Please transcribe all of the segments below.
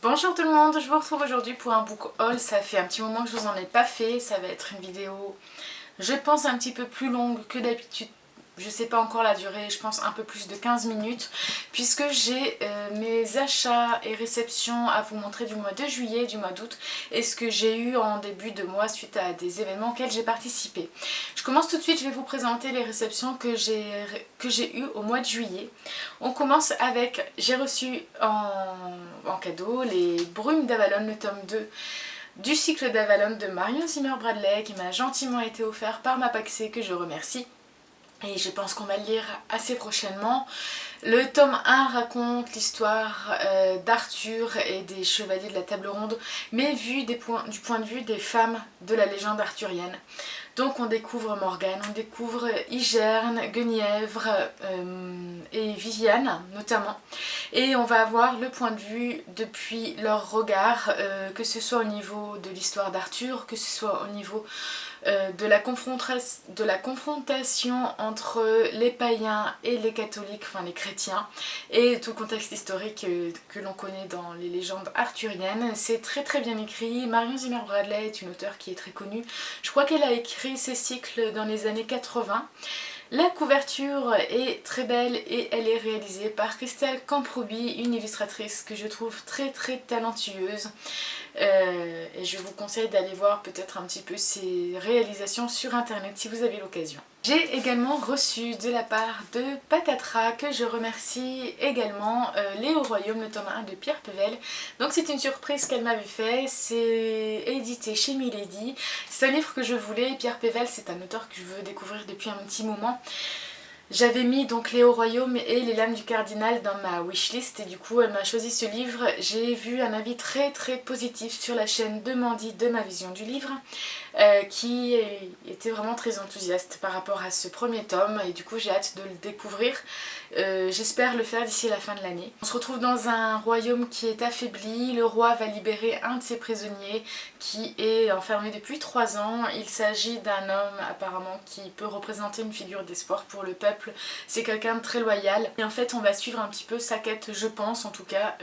Bonjour tout le monde, je vous retrouve aujourd'hui pour un book haul. Ça fait un petit moment que je vous en ai pas fait. Ça va être une vidéo, je pense, un petit peu plus longue que d'habitude. Je sais pas encore la durée, je pense un peu plus de 15 minutes, puisque j'ai mes achats et réceptions à vous montrer du mois de juillet, du mois d'août, et ce que j'ai eu en début de mois suite à des événements auxquels j'ai participé. Je commence tout de suite, je vais vous présenter les réceptions que j'ai eues au mois de juillet. On commence avec, j'ai reçu en cadeau les Brumes d'Avalon, le tome 2 du cycle d'Avalon de Marion Zimmer Bradley, qui m'a gentiment été offert par ma Paxé, que je remercie. Et je pense qu'on va le lire assez prochainement. Le tome 1 raconte l'histoire d'Arthur et des chevaliers de la table ronde, mais vu du point de vue des femmes de la légende arthurienne. Donc on découvre Morgane, on découvre Igerne, Guenièvre et Viviane notamment. Et on va avoir le point de vue depuis leur regard, que ce soit au niveau de l'histoire d'Arthur, que ce soit au niveau de la confrontation entre les païens et les catholiques, enfin les chrétiens, et tout le contexte historique que l'on connaît dans les légendes arthuriennes. C'est très très bien écrit. Marion Zimmer Bradley est une auteure qui est très connue. Je crois qu'elle a écrit ses cycles dans les années 80. La couverture est très belle et elle est réalisée par Christelle Camprobi, une illustratrice que je trouve très très talentueuse. Et je vous conseille d'aller voir peut-être un petit peu ses réalisations sur internet si vous avez l'occasion. J'ai également reçu de la part de Patatras, que je remercie également, Les Hauts Royaumes, le tome 1 de Pierre Pevel. Donc c'est une surprise qu'elle m'avait fait, c'est édité chez Milady. C'est un livre que je voulais. Pierre Pevel, c'est un auteur que je veux découvrir depuis un petit moment. J'avais mis donc Les Hauts Royaumes et Les Lames du Cardinal dans ma wishlist et du coup elle m'a choisi ce livre. J'ai vu un avis très très positif sur la chaîne de Mandy de ma vision du livre, qui était vraiment très enthousiaste par rapport à ce premier tome, et du coup j'ai hâte de le découvrir. J'espère le faire d'ici la fin de l'année. On se retrouve dans un royaume qui est affaibli. Le roi va libérer un de ses prisonniers qui est enfermé depuis 3 ans. Il s'agit d'un homme apparemment qui peut représenter une figure d'espoir pour le peuple. C'est quelqu'un de très loyal et en fait on va suivre un petit peu sa quête, je pense en tout cas,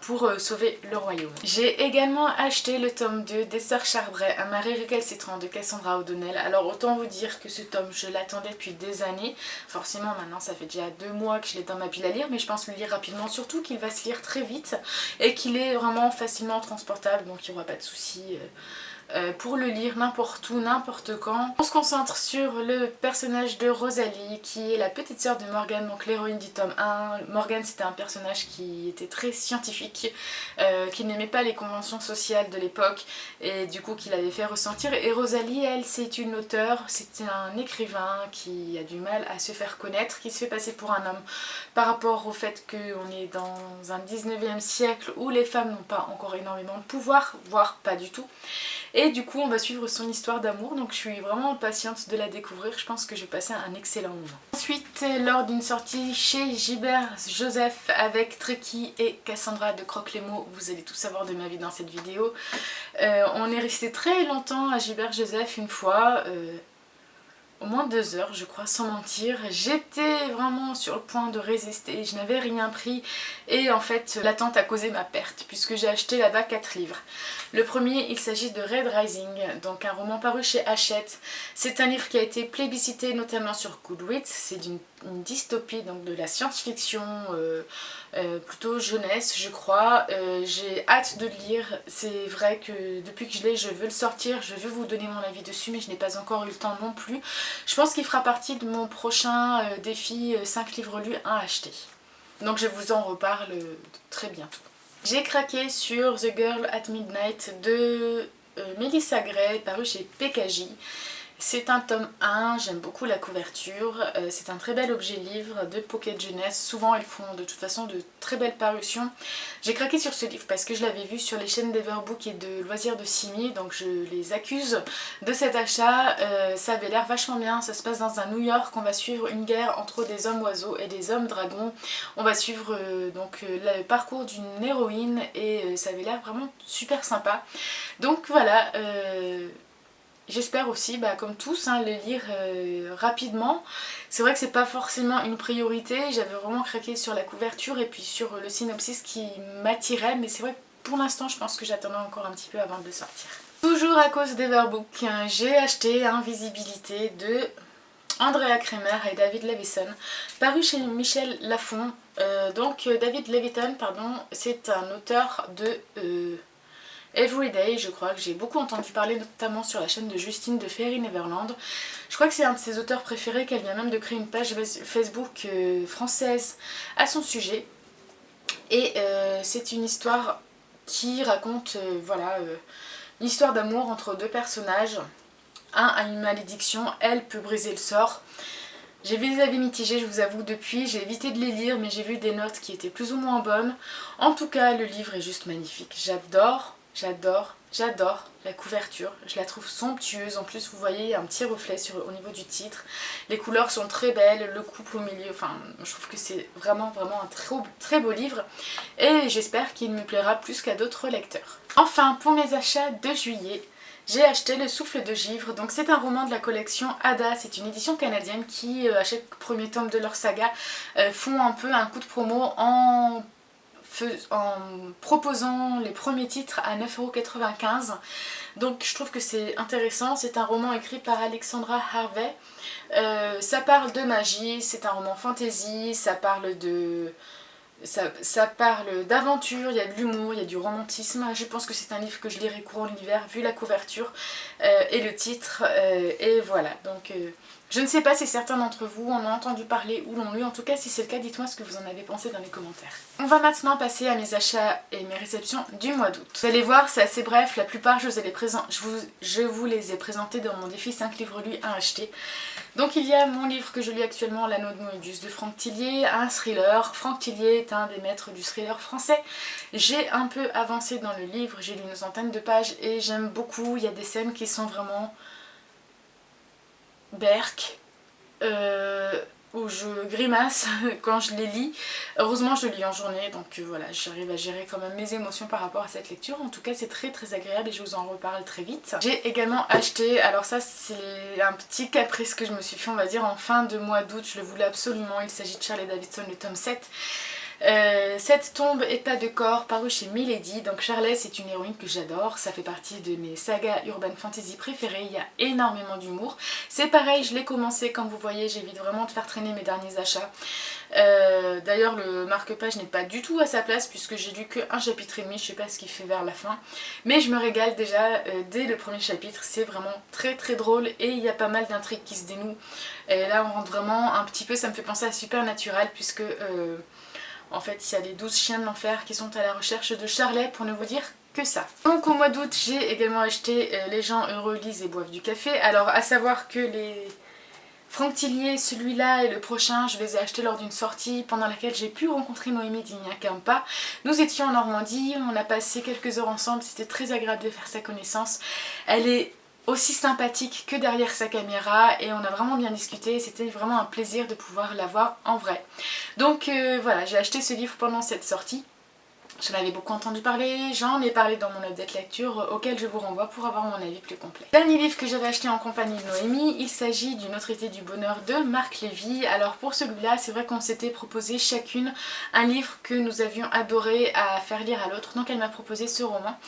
pour sauver le royaume. J'ai également acheté le tome 2 des Sœurs Charbray, un mari récalcitrant de Cassandra O'Donnell. Alors autant vous dire que ce tome je l'attendais depuis des années. Forcément maintenant ça fait déjà 2 mois que je l'ai dans ma pile à lire, mais je pense le lire rapidement, surtout qu'il va se lire très vite et qu'il est vraiment facilement transportable, donc il n'y aura pas de souci pour le lire n'importe où, n'importe quand. On se concentre sur le personnage de Rosalie, qui est la petite sœur de Morgane, donc l'héroïne du tome 1. Morgane, c'était un personnage qui était très scientifique, qui n'aimait pas les conventions sociales de l'époque et du coup qui l'avait fait ressentir. Et Rosalie, elle, c'est une auteure, c'est un écrivain qui a du mal à se faire connaître, qui se fait passer pour un homme par rapport au fait qu'on est dans un 19e siècle où les femmes n'ont pas encore énormément de pouvoir, voire pas du tout. Et du coup on va suivre son histoire d'amour, donc je suis vraiment impatiente de la découvrir, je pense que je vais passer un excellent moment. Ensuite, lors d'une sortie chez Gilbert Joseph avec Trekkie et Cassandra de Croque-les-Mots, vous allez tout savoir de ma vie dans cette vidéo, on est resté très longtemps à Gilbert Joseph une fois, au moins 2 heures je crois, sans mentir. J'étais vraiment sur le point de résister, je n'avais rien pris et en fait l'attente a causé ma perte puisque j'ai acheté là-bas 4 livres. Le premier, il s'agit de Red Rising, donc un roman paru chez Hachette. C'est un livre qui a été plébiscité notamment sur Goodreads. C'est une dystopie, donc de la science-fiction, plutôt jeunesse je crois. J'ai hâte de le lire. C'est vrai que depuis que je l'ai, je veux le sortir, je veux vous donner mon avis dessus, mais je n'ai pas encore eu le temps non plus. Je pense qu'il fera partie de mon prochain défi 5 livres lus, 1 acheté. Donc je vous en reparle très bientôt. J'ai craqué sur The Girl at Midnight de Melissa Gray, paru chez PKJ. C'est un tome 1, j'aime beaucoup la couverture, c'est un très bel objet livre de Pocket Jeunesse. Souvent ils font de toute façon de très belles parutions. J'ai craqué sur ce livre parce que je l'avais vu sur les chaînes d'Everbook et de Loisirs de Simi, donc je les accuse de cet achat. Ça avait l'air vachement bien, ça se passe dans un New York, on va suivre une guerre entre des hommes oiseaux et des hommes dragons. On va suivre le parcours d'une héroïne et ça avait l'air vraiment super sympa. Donc voilà, j'espère aussi, comme tous, hein, les lire rapidement. C'est vrai que c'est pas forcément une priorité, j'avais vraiment craqué sur la couverture et puis sur le synopsis qui m'attirait, mais c'est vrai que pour l'instant je pense que j'attendrai encore un petit peu avant de le sortir. Toujours à cause d'Everbook, j'ai acheté Invisibilité de Andrea Cremer et David Levithan, paru chez Michel Lafon. David Levithan, c'est un auteur de Everyday, je crois, que j'ai beaucoup entendu parler notamment sur la chaîne de Justine de Fairy Neverland. Je crois que c'est un de ses auteurs préférés, qu'elle vient même de créer une page Facebook française à son sujet. Et c'est une histoire qui raconte une histoire d'amour entre deux personnages. Un a une malédiction, elle peut briser le sort. J'ai vu des avis mitigés, je vous avoue, depuis, j'ai évité de les lire, mais j'ai vu des notes qui étaient plus ou moins bonnes. En tout cas, le livre est juste magnifique. J'adore la couverture. Je la trouve somptueuse. En plus, vous voyez un petit reflet au niveau du titre. Les couleurs sont très belles, le couple au milieu. Enfin, je trouve que c'est vraiment un très beau livre. Et j'espère qu'il me plaira plus qu'à d'autres lecteurs. Enfin, pour mes achats de juillet, j'ai acheté Le Souffle de Givre. Donc c'est un roman de la collection Ada, c'est une édition canadienne qui, à chaque premier tome de leur saga, font un peu un coup de promo en proposant les premiers titres à 9,95 €. Donc je trouve que c'est intéressant. C'est un roman écrit par Alexandra Harvey. Ça parle de magie, c'est un roman fantasy, ça parle d'aventure, il y a de l'humour, il y a du romantisme. Je pense que c'est un livre que je lirai courant de l'hiver vu la couverture et le titre. Et voilà, donc je ne sais pas si certains d'entre vous en ont entendu parler ou l'ont lu. En tout cas, si c'est le cas, dites-moi ce que vous en avez pensé dans les commentaires. On va maintenant passer à mes achats et mes réceptions du mois d'août. Vous allez voir, c'est assez bref. La plupart, je vous les ai présentés dans mon défi 5 livres lus à acheter. Donc il y a mon livre que je lis actuellement, L'Anneau de Moebius de Franck Tillier, un thriller. Franck Tillier est un des maîtres du thriller français. J'ai un peu avancé dans le livre, j'ai lu une centaine de pages et j'aime beaucoup. Il y a des scènes qui sont vraiment berk, où je grimace quand je les lis. Heureusement je le lis en journée, donc voilà, j'arrive à gérer quand même mes émotions par rapport à cette lecture. En tout cas c'est très agréable et je vous en reparle très vite. J'ai également acheté, alors ça c'est un petit caprice que je me suis fait, on va dire, en fin de mois d'août. Je le voulais absolument, il s'agit de Shirley Davidson, le tome 7. Cette tombe et pas de corps, paru chez Milady. Donc Shirley, c'est une héroïne que j'adore, ça fait partie de mes sagas urban fantasy préférées, il y a énormément d'humour. C'est pareil, je l'ai commencé, comme vous voyez, j'évite vraiment de faire traîner mes derniers achats. D'ailleurs le marque-page n'est pas du tout à sa place puisque j'ai lu qu'un chapitre et demi, je sais pas ce qu'il fait vers la fin. Mais je me régale déjà dès le premier chapitre, c'est vraiment très drôle et il y a pas mal d'intrigues qui se dénouent. Et là on rentre vraiment un petit peu, ça me fait penser à Supernatural puisque... en fait, il y a les 12 chiens de l'enfer qui sont à la recherche de Shirley, pour ne vous dire que ça. Donc au mois d'août, j'ai également acheté Les gens heureux lisent et boivent du café. Alors à savoir que les Franck Tillier, celui-là et le prochain, je les ai achetés lors d'une sortie pendant laquelle j'ai pu rencontrer Noémie d'Ignakampa. Nous étions en Normandie, on a passé quelques heures ensemble, c'était très agréable de faire sa connaissance. Elle est aussi sympathique que derrière sa caméra et on a vraiment bien discuté, c'était vraiment un plaisir de pouvoir la voir en vrai. Donc voilà, j'ai acheté ce livre pendant cette sortie. J'en avais beaucoup entendu parler, j'en ai parlé dans mon update lecture auquel je vous renvoie pour avoir mon avis plus complet. Dernier livre que j'avais acheté en compagnie de Noémie, il s'agit d'une autre été du bonheur de Marc Lévy. Alors pour celui-là, c'est vrai qu'on s'était proposé chacune un livre que nous avions adoré à faire lire à l'autre, donc elle m'a proposé ce roman.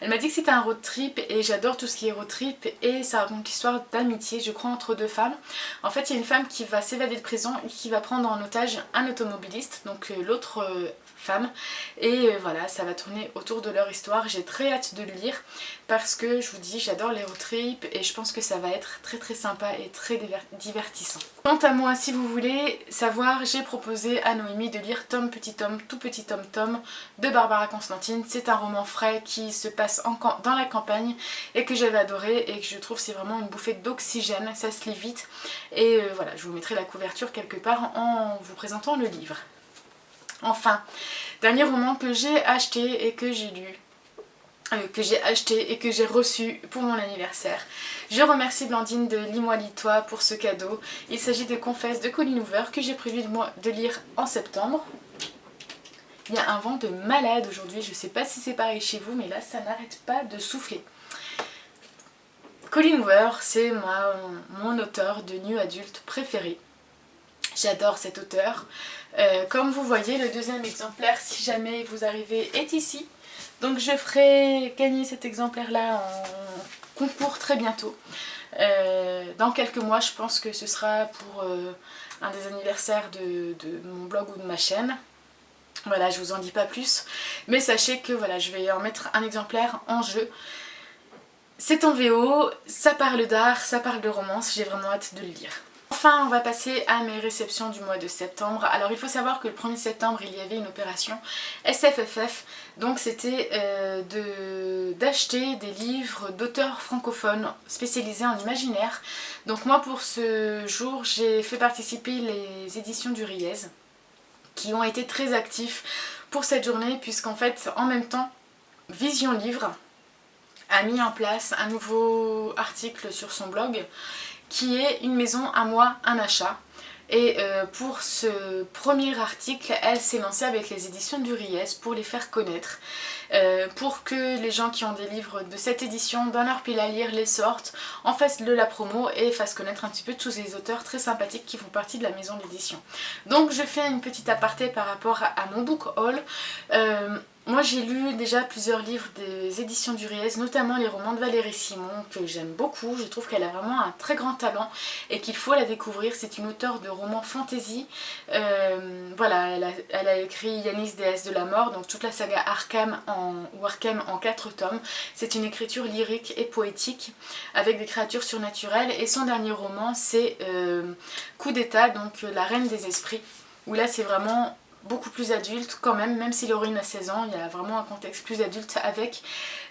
Elle m'a dit que c'était un road trip et j'adore tout ce qui est road trip et ça raconte l'histoire d'amitié, je crois, entre deux femmes. En fait, il y a une femme qui va s'évader de prison et qui va prendre en otage un automobiliste, donc l'autre femme, et voilà, ça va tourner autour de leur histoire. J'ai très hâte de le lire parce que je vous dis, j'adore les road trips et je pense que ça va être très sympa et très divertissant. Quant à moi, si vous voulez savoir, j'ai proposé à Noémie de lire Tom Petit Tom, Tout Petit Tom Tom de Barbara Constantine. C'est un roman frais qui se passe dans la campagne et que j'avais adoré et que je trouve c'est vraiment une bouffée d'oxygène, ça se lit vite et voilà, je vous mettrai la couverture quelque part en vous présentant le livre. Enfin, dernier roman que j'ai acheté et que j'ai lu, et que j'ai reçu pour mon anniversaire. Je remercie Blandine de Lis-moi, lis-toi pour ce cadeau. Il s'agit de Confesse de Colleen Hoover que j'ai prévu de lire en septembre. Il y a un vent de malade aujourd'hui, je sais pas si c'est pareil chez vous, mais là ça n'arrête pas de souffler. Colleen Hoover, c'est mon auteur de nu adulte préféré. J'adore cet auteur. Comme vous voyez, le deuxième exemplaire, si jamais vous arrivez, est ici. Donc je ferai gagner cet exemplaire-là en concours très bientôt. Dans quelques mois, je pense que ce sera pour un des anniversaires de mon blog ou de ma chaîne. Voilà, je vous en dis pas plus. Mais sachez que voilà, je vais en mettre un exemplaire en jeu. C'est en VO, ça parle d'art, ça parle de romance, j'ai vraiment hâte de le lire. Enfin, on va passer à mes réceptions du mois de septembre. Alors il faut savoir que le 1er septembre, il y avait une opération SFFF. Donc c'était d'acheter des livres d'auteurs francophones spécialisés en imaginaire. Donc moi pour ce jour, j'ai fait participer les éditions du Riez, qui ont été très actifs pour cette journée, puisqu'en fait, en même temps, Vision Livre a mis en place un nouveau article sur son blog qui est une maison à moi, un achat. Et pour ce premier article, elle s'est lancée avec les éditions du Riez pour les faire connaître, pour que les gens qui ont des livres de cette édition dans leur pile à lire les sortent, en fassent de la promo et fassent connaître un petit peu tous ces auteurs très sympathiques qui font partie de la maison d'édition. Donc je fais une petite aparté par rapport à mon book haul. Moi j'ai lu déjà plusieurs livres des éditions du Riez, notamment les romans de Valérie Simon que j'aime beaucoup. Je trouve qu'elle a vraiment un très grand talent et qu'il faut la découvrir. C'est une auteure de romans fantasy. Voilà, elle a écrit Yanis, déesse de la mort, donc toute la saga Arkham en 4 tomes. C'est une écriture lyrique et poétique avec des créatures surnaturelles. Et son dernier roman c'est Coup d'état, donc La Reine des Esprits, où là c'est vraiment beaucoup plus adulte quand même si l'héroïne a 16 ans, il y a vraiment un contexte plus adulte avec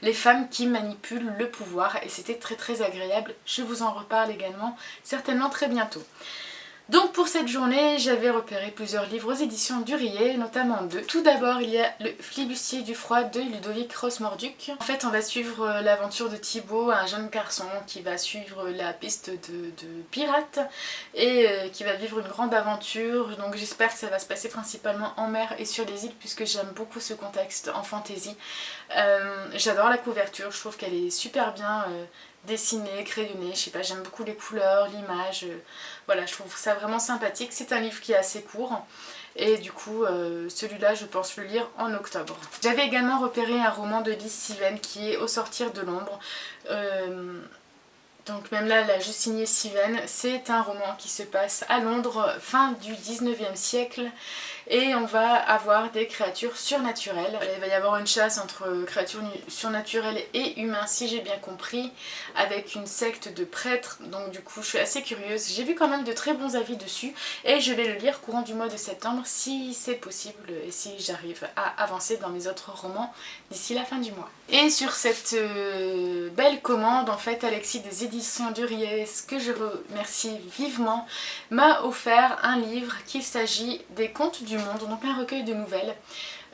les femmes qui manipulent le pouvoir et c'était très très agréable. Je vous en reparle également certainement très bientôt. Donc pour cette journée, j'avais repéré plusieurs livres aux éditions du Riez, notamment deux. Tout d'abord, il y a Le Flibustier du Froid de Ludovic Ross-Morduc. En fait, on va suivre l'aventure de Thibaut, un jeune garçon qui va suivre la piste de pirates et qui va vivre une grande aventure. Donc j'espère que ça va se passer principalement en mer et sur les îles, puisque j'aime beaucoup ce contexte en fantasy. J'adore la couverture, je trouve qu'elle est super bien dessinée, crayonnée, je sais pas, j'aime beaucoup les couleurs, l'image, voilà, je trouve ça vraiment sympathique. C'est un livre qui est assez court et du coup celui-là je pense le lire en octobre. J'avais également repéré un roman de Liz Siven qui est Au sortir de l'ombre. Donc même là, elle a juste signé Siven. C'est un roman qui se passe à Londres, fin du 19e siècle. Et on va avoir des créatures surnaturelles. Il va y avoir une chasse entre créatures surnaturelles et humains, si j'ai bien compris, avec une secte de prêtres. Donc du coup, je suis assez curieuse. J'ai vu quand même de très bons avis dessus. Et je vais le lire courant du mois de septembre, si c'est possible, et si j'arrive à avancer dans mes autres romans d'ici la fin du mois. Et sur cette belle commande, en fait, Alexis des éditions du Riez, que je remercie vivement, m'a offert un livre qu'il s'agit des Contes du Monde, donc un recueil de nouvelles.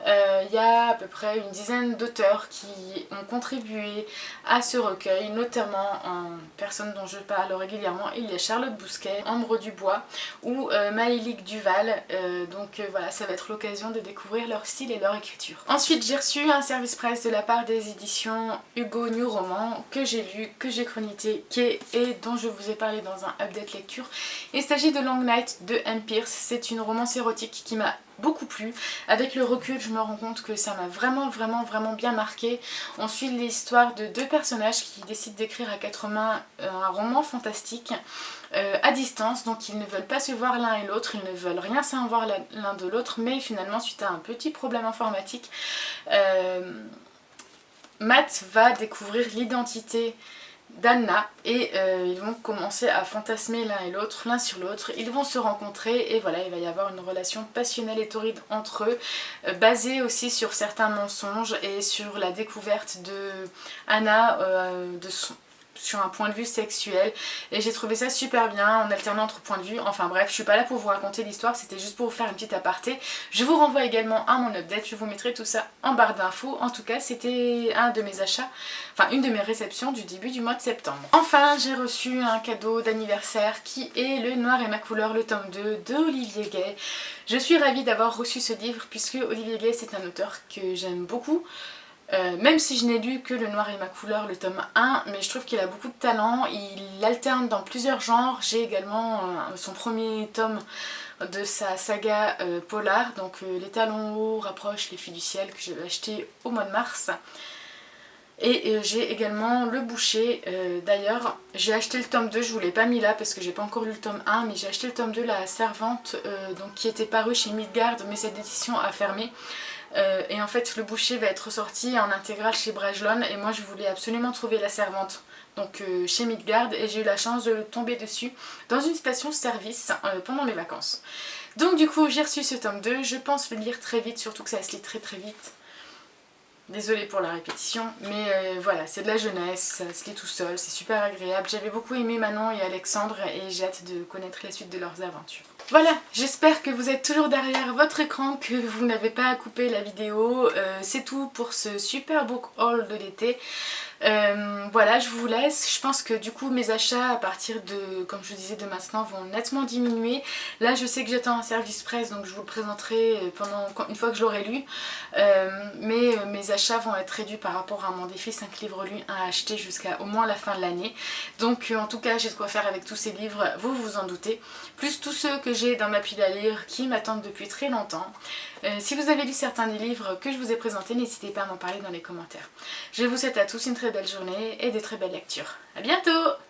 Il y a à peu près une dizaine d'auteurs qui ont contribué à ce recueil, notamment en personnes dont je parle régulièrement. Il y a Charlotte Bousquet, Ambre Dubois ou Maëlique Duval. Donc voilà, ça va être l'occasion de découvrir leur style et leur écriture. Ensuite, j'ai reçu un service presse de la part des éditions Hugo New Roman que j'ai lu, que j'ai chroniqué et dont je vous ai parlé dans un update lecture. Il s'agit de Long Night de Anne Pierce. C'est une romance érotique qui m'a beaucoup plu. Avec le recul, je me rends compte que ça m'a vraiment bien marqué. On suit l'histoire de deux personnages qui décident d'écrire à quatre mains un roman fantastique à distance. Donc ils ne veulent pas se voir l'un et l'autre, ils ne veulent rien savoir l'un de l'autre, mais finalement suite à un petit problème informatique, Matt va découvrir l'identité d'Anna et ils vont commencer à fantasmer l'un et l'autre, l'un sur l'autre. Ils vont se rencontrer et voilà, il va y avoir une relation passionnelle et torride entre eux, basée aussi sur certains mensonges et sur la découverte de Anna sur un point de vue sexuel, et j'ai trouvé ça super bien en alternant entre points de vue. Enfin bref, je suis pas là pour vous raconter l'histoire, c'était juste pour vous faire une petite aparté. Je vous renvoie également à mon update, je vous mettrai tout ça en barre d'infos. En tout cas, c'était un de mes achats, enfin une de mes réceptions du début du mois de septembre. Enfin, j'ai reçu un cadeau d'anniversaire qui est Le Noir et ma couleur, le tome 2 de Olivier Gay. Je suis ravie d'avoir reçu ce livre puisque Olivier Gay c'est un auteur que j'aime beaucoup. Même si je n'ai lu que Le Noir est ma couleur, le tome 1, mais je trouve qu'il a beaucoup de talent, il alterne dans plusieurs genres. J'ai également son premier tome de sa saga polar, donc Les Talons hauts rapprochent les filles du ciel, que j'ai acheté au mois de mars. Et j'ai également Le Boucher, d'ailleurs j'ai acheté le tome 2, je vous l'ai pas mis là parce que j'ai pas encore lu le tome 1, mais j'ai acheté le tome 2, La Servante, donc, qui était paru chez Midgard, mais cette édition a fermé. Et en fait Le Boucher va être sorti en intégrale chez Brajlon, et moi je voulais absolument trouver La Servante, donc chez Midgard, et j'ai eu la chance de tomber dessus dans une station-service pendant mes vacances. Donc du coup j'ai reçu ce tome 2, je pense le lire très vite, surtout que ça se lit très très vite. Désolée pour la répétition, mais voilà, c'est de la jeunesse, ça se lit tout seul, c'est super agréable. J'avais beaucoup aimé Manon et Alexandre et j'ai hâte de connaître la suite de leurs aventures. Voilà, j'espère que vous êtes toujours derrière votre écran, que vous n'avez pas à couper la vidéo. C'est tout pour ce super book haul de l'été. Voilà, je vous laisse. Je pense que du coup mes achats à partir de, comme je vous disais, de maintenant vont nettement diminuer. Là je sais que j'attends un service presse, donc je vous le présenterai une fois que je l'aurai lu. Mais mes achats vont être réduits par rapport à mon défi 5 livres lus à acheter jusqu'à au moins la fin de l'année. Donc en tout cas j'ai de quoi faire avec tous ces livres, vous vous en doutez. Plus tous ceux que j'ai dans ma pile à lire qui m'attendent depuis très longtemps. Si vous avez lu certains des livres que je vous ai présentés, n'hésitez pas à m'en parler dans les commentaires. Je vous souhaite à tous une très belle journée et de très belles lectures. A bientôt!